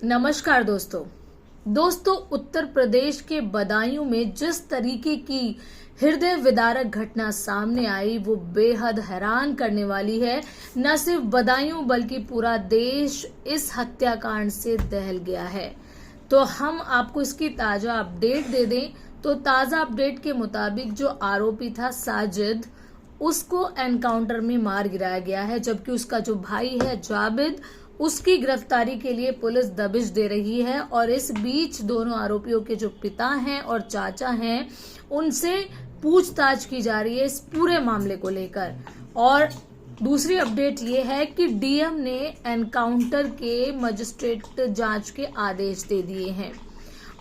नमस्कार दोस्तों उत्तर प्रदेश के बदायूं में जिस तरीके की हृदय विदारक घटना सामने आई वो बेहद हैरान करने वाली है। न सिर्फ बदायूं बल्कि पूरा देश इस हत्याकांड से दहल गया है। तो हम आपको इसकी ताजा अपडेट दे दें तो ताजा अपडेट के मुताबिक जो आरोपी था साजिद, उसको एनकाउंटर में मार गिराया गया है, जबकि उसका जो भाई है जाबिद, उसकी गिरफ्तारी के लिए पुलिस दबिश दे रही है। और इस बीच दोनों आरोपियों के जो पिता हैं और चाचा हैं उनसे पूछताछ की जा रही है इस पूरे मामले को लेकर। और दूसरी अपडेट ये है कि डीएम ने एनकाउंटर के मजिस्ट्रेट जांच के आदेश दे दिए हैं।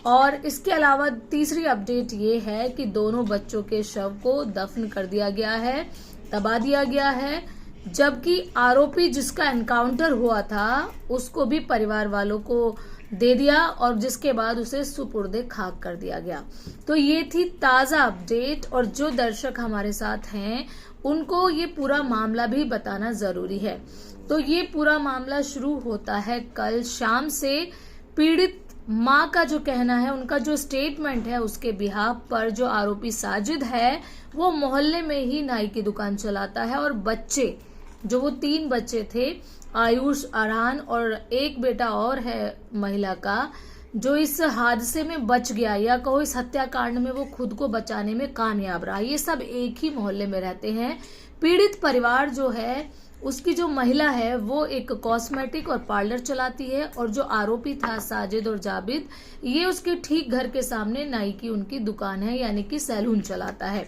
और इसके अलावा तीसरी अपडेट ये है कि दोनों बच्चों के शव को दफन कर दिया गया है, दबा दिया गया है, जबकि आरोपी जिसका एनकाउंटर हुआ था उसको भी परिवार वालों को दे दिया और जिसके बाद उसे सुपुर्दे खाक कर दिया गया। तो ये थी ताजा अपडेट और जो दर्शक हमारे साथ हैं उनको ये पूरा मामला भी बताना जरूरी है। तो ये पूरा मामला शुरू होता है कल शाम से। पीड़ित माँ का जो कहना है, उनका जो स्टेटमेंट है, उसके बिहाफ पर जो आरोपी साजिद है वो मोहल्ले में ही नाई की दुकान चलाता है और बच्चे, जो वो 3 बच्चे थे, आयुष, अरहान और एक बेटा और है महिला का, जो इस हादसे में बच गया या कहो इस हत्याकांड में वो खुद को बचाने में कामयाब रहा। ये सब एक ही मोहल्ले में रहते हैं। पीड़ित परिवार जो है उसकी जो महिला है वो एक कॉस्मेटिक और पार्लर चलाती है और जो आरोपी था साजिद और जाबिद, ये उसके ठीक घर के सामने नाई की उनकी दुकान है, यानी कि सैलून चलाता है।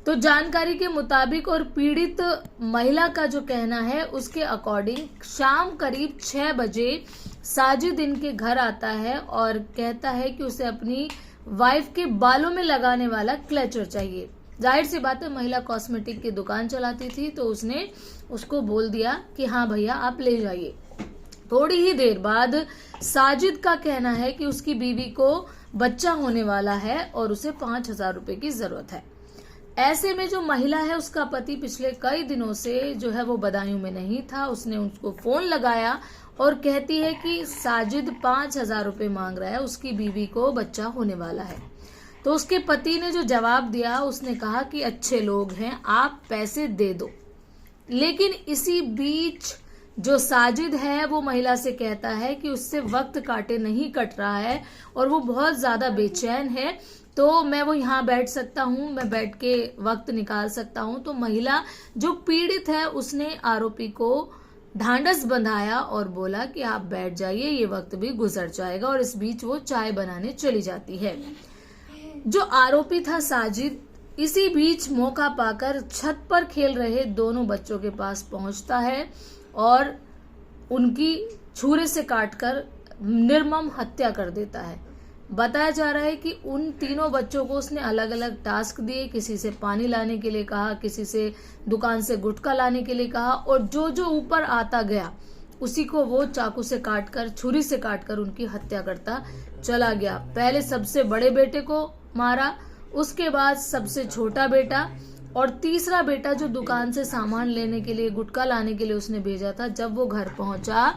तो जानकारी के मुताबिक और पीड़ित महिला का जो कहना है उसके अकॉर्डिंग शाम करीब 6 बजे साजिद इनके घर आता है और कहता है कि उसे अपनी वाइफ के बालों में लगाने वाला क्लचर चाहिए। जाहिर सी बात है, महिला कॉस्मेटिक की दुकान चलाती थी तो उसने उसको बोल दिया कि हाँ भैया आप ले जाइए। थोड़ी ही देर बाद साजिद का कहना है कि उसकी बीवी को बच्चा होने वाला है और उसे 5,000 रुपए की जरूरत है। ऐसे में जो महिला है उसका पति पिछले कई दिनों से जो है वो बदायूं में नहीं था। उसने उसको फोन लगाया और कहती है कि साजिद 5,000 रुपए मांग रहा है, उसकी बीवी को बच्चा होने वाला है। तो उसके पति ने जो जवाब दिया, उसने कहा कि अच्छे लोग हैं, आप पैसे दे दो। लेकिन इसी बीच जो साजिद है वो महिला से कहता है कि उससे वक्त काटे नहीं कट रहा है और वो बहुत ज्यादा बेचैन है, तो मैं वो यहाँ बैठ सकता हूँ, मैं बैठ के वक्त निकाल सकता हूँ। तो महिला जो पीड़ित है उसने आरोपी को ढांढस बंधाया और बोला कि आप बैठ जाइए, ये वक्त भी गुजर जाएगा। और इस बीच वो चाय बनाने चली जाती है। जो आरोपी था साजिद इसी बीच मौका पाकर छत पर खेल रहे दोनों बच्चों के पास पहुंचता है और उनकी छुरे से काटकर निर्मम हत्या कर देता है। बताया जा रहा है कि उन तीनों बच्चों को उसने अलग अलग टास्क दिए, किसी से पानी लाने के लिए कहा, किसी से दुकान से गुटखा लाने के लिए कहा, और जो जो ऊपर आता गया उसी को वो चाकू से काटकर, छुरी से काटकर उनकी हत्या करता चला गया। पहले सबसे बड़े बेटे को मारा, उसके बाद सबसे छोटा बेटा, और तीसरा बेटा जो दुकान से सामान लेने के लिए, गुटखा लाने के लिए उसने भेजा था, जब वो घर पहुंचा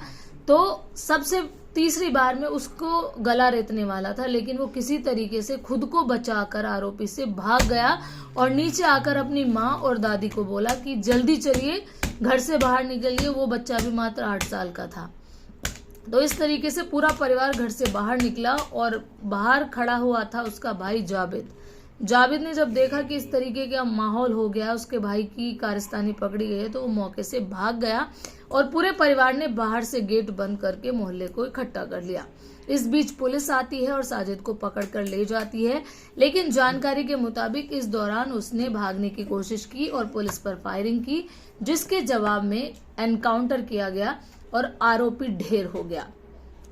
तो सबसे तीसरी बार में उसको गला रेतने वाला था, लेकिन वो किसी तरीके से खुद को बचाकर आरोपी से भाग गया और नीचे आकर अपनी माँ और दादी को बोला कि जल्दी चलिए, घर से बाहर निकलिए। वो बच्चा भी मात्र 8 साल का था। तो इस तरीके से पूरा परिवार घर से बाहर निकला और बाहर खड़ा हुआ था उसका भाई जाबिद। जाबिद ने जब देखा कि इस तरीके का माहौल हो गया, उसके भाई की कारस्तानी पकड़ी गई है, तो वो मौके से भाग गया और पूरे परिवार ने बाहर से गेट बंद करके मोहल्ले को इकट्ठा कर लिया। इस बीच पुलिस आती है और साजिद को पकड़कर ले जाती है, लेकिन जानकारी के मुताबिक इस दौरान उसने भागने की कोशिश की और पुलिस पर फायरिंग की, जिसके जवाब में एनकाउंटर किया गया और आरोपी ढेर हो गया।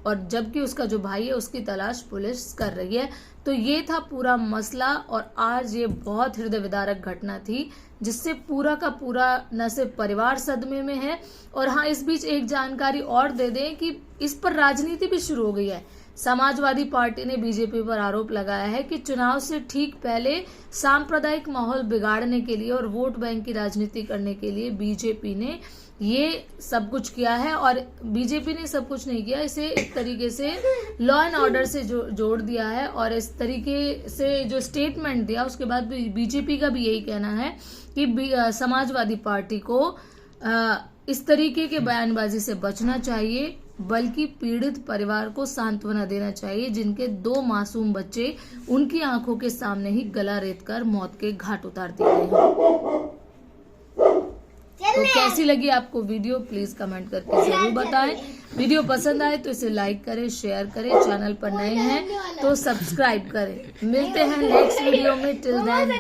और जबकि उसका जो भाई है उसकी तलाश पुलिस कर रही है। तो ये था पूरा मसला और आज ये बहुत हृदय विदारक घटना थी, जिससे पूरा का पूरा न सिर्फ परिवार सदमे में है, और हाँ, इस बीच एक जानकारी और दे दें कि इस पर राजनीति भी शुरू हो गई है। समाजवादी पार्टी ने बीजेपी पर आरोप लगाया है कि चुनाव से ठीक पहले सांप्रदायिक माहौल बिगाड़ने के लिए और वोट बैंक की राजनीति करने के लिए बीजेपी ने ये सब कुछ किया है और बीजेपी ने सब कुछ नहीं किया, इसे एक तरीके से लॉ एंड ऑर्डर से जोड़ दिया है। और इस तरीके से जो स्टेटमेंट दिया उसके बाद बीजेपी का भी यही कहना है कि समाजवादी पार्टी को इस तरीके के बयानबाजी से बचना चाहिए, बल्कि पीड़ित परिवार को सांत्वना देना चाहिए जिनके 2 मासूम बच्चे उनकी आंखों के सामने ही गला रेतकर मौत के घाट उतार दिए गए हैं। तो कैसी लगी आपको वीडियो प्लीज कमेंट करके जरूर बताएं। वीडियो पसंद आए तो इसे लाइक करें, शेयर करें, चैनल पर नए हैं तो सब्सक्राइब करें। मिलते हैं नेक्स्ट वीडियो में, टिल देन।